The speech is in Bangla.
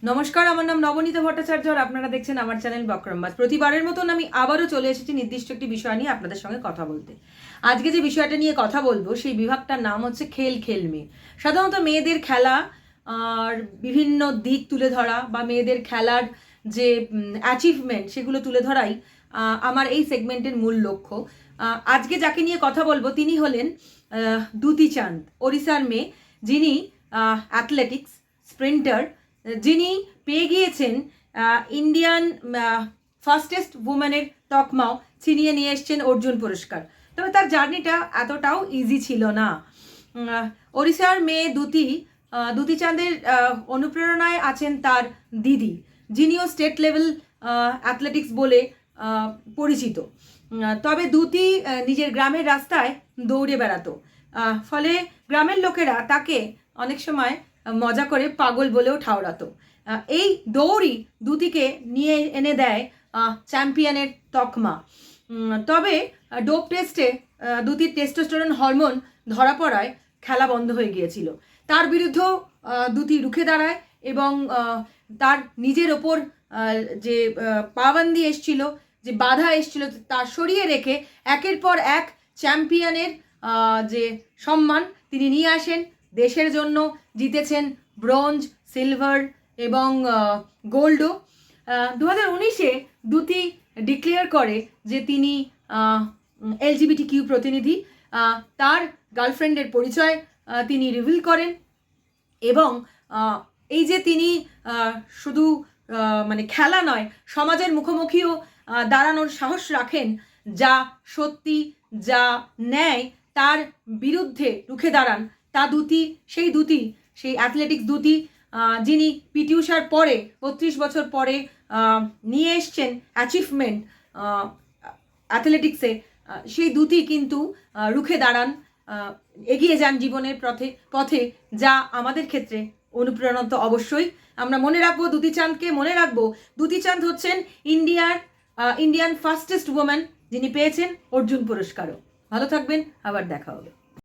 নমস্কার, আমার নাম নবনীতা ভট্টাচার্য আর আপনারা দেখছেন আমার চ্যানেল বক্রমবাজ। প্রতিবারের মতন আমি আবারও চলে এসেছি নির্দিষ্ট একটি বিষয় নিয়ে আপনাদের সঙ্গে কথা বলতে। আজকে যে বিষয়টা নিয়ে কথা বলবো সেই বিভাগটার নাম হচ্ছে খেল খেল মেয়ে। সাধারণত মেয়েদের খেলা আর বিভিন্ন দিক তুলে ধরা বা মেয়েদের খেলার যে অ্যাচিভমেন্ট সেগুলো তুলে ধরাই আমার এই সেগমেন্টের মূল লক্ষ্য। আজকে যাকে নিয়ে কথা বলবো তিনি হলেন দ্যুতি চাঁদ, ওড়িশার মেয়ে, যিনি অ্যাথলেটিক্স স্প্রিন্টার, যিনি পেয়ে গিয়েছেন ইন্ডিয়ান ফাস্টেস্ট উমেনের তকমাও ছিনিয়ে নিয়ে এসছেন অর্জুন পুরস্কার। তবে তার জার্নিটা এতটাও ইজি ছিল না। ওড়িশার মেয়ে দ্যুতি চাঁদের অনুপ্রেরণায় আছেন তার দিদি, যিনিও স্টেট লেভেল অ্যাথলেটিক্স বলে পরিচিত। তবে দ্যুতি নিজের গ্রামের রাস্তায় দৌড়ে বেড়াতো, ফলে গ্রামের লোকেরা তাকে অনেক সময় মজা করে পাগল বলেও ঠাওরাতো। এই দৌড়ই দ্যুতিকে নিয়ে এনে দেয় চ্যাম্পিয়নের তকমা। তবে ডোপ টেস্টে দ্যুতির টেস্টোস্টেরন হরমোন ধরা পড়ায় খেলা বন্ধ হয়ে গিয়েছিল। তার বিরুদ্ধেও দ্যুতি রুখে দাঁড়ায় এবং তার নিজের ওপর যে পাবন্দি এসছিল, যে বাধা এসছিল, তা সরিয়ে রেখে একের পর এক চ্যাম্পিয়নের যে সম্মান তিনি নিয়ে আসেন। দেশের জন্য জিতেছেন ব্রোঞ্জ, সিলভার এবং গোল্ডও। 2019-এ দ্যুতি ডিক্লেয়ার করে যে তিনি LGBTQ প্রতিনিধি। তার গার্লফ্রেন্ডের পরিচয় তিনি রিভিল করেন এবং এই যে তিনি শুধু মানে খেলা নয়, সমাজের মুখোমুখিও দাঁড়ানোর সাহস রাখেন, যা সত্যি, যা ন্যায়, তার বিরুদ্ধে রুখে দাঁড়ান। তা দ্যুতি, সেই অ্যাথলেটিক্স দ্যুতি, যিনি পিটি ঊষার পরে 32 বছর পরে নিয়ে এসছেন অ্যাচিভমেন্ট অ্যাথলেটিক্সে, সেই দ্যুতি কিন্তু রুখে দাঁড়ান, এগিয়ে যান জীবনের পথে, যা আমাদের ক্ষেত্রে অনুপ্রেরণা তো অবশ্যই। আমরা মনে রাখবো দ্যুতি চাঁদকে, মনে রাখবো দ্যুতি চাঁদ হচ্ছেন ইন্ডিয়ান ফাস্টেস্ট উমেন, যিনি পেয়েছেন অর্জুন পুরস্কারও। ভালো থাকবেন, আবার দেখা হবে।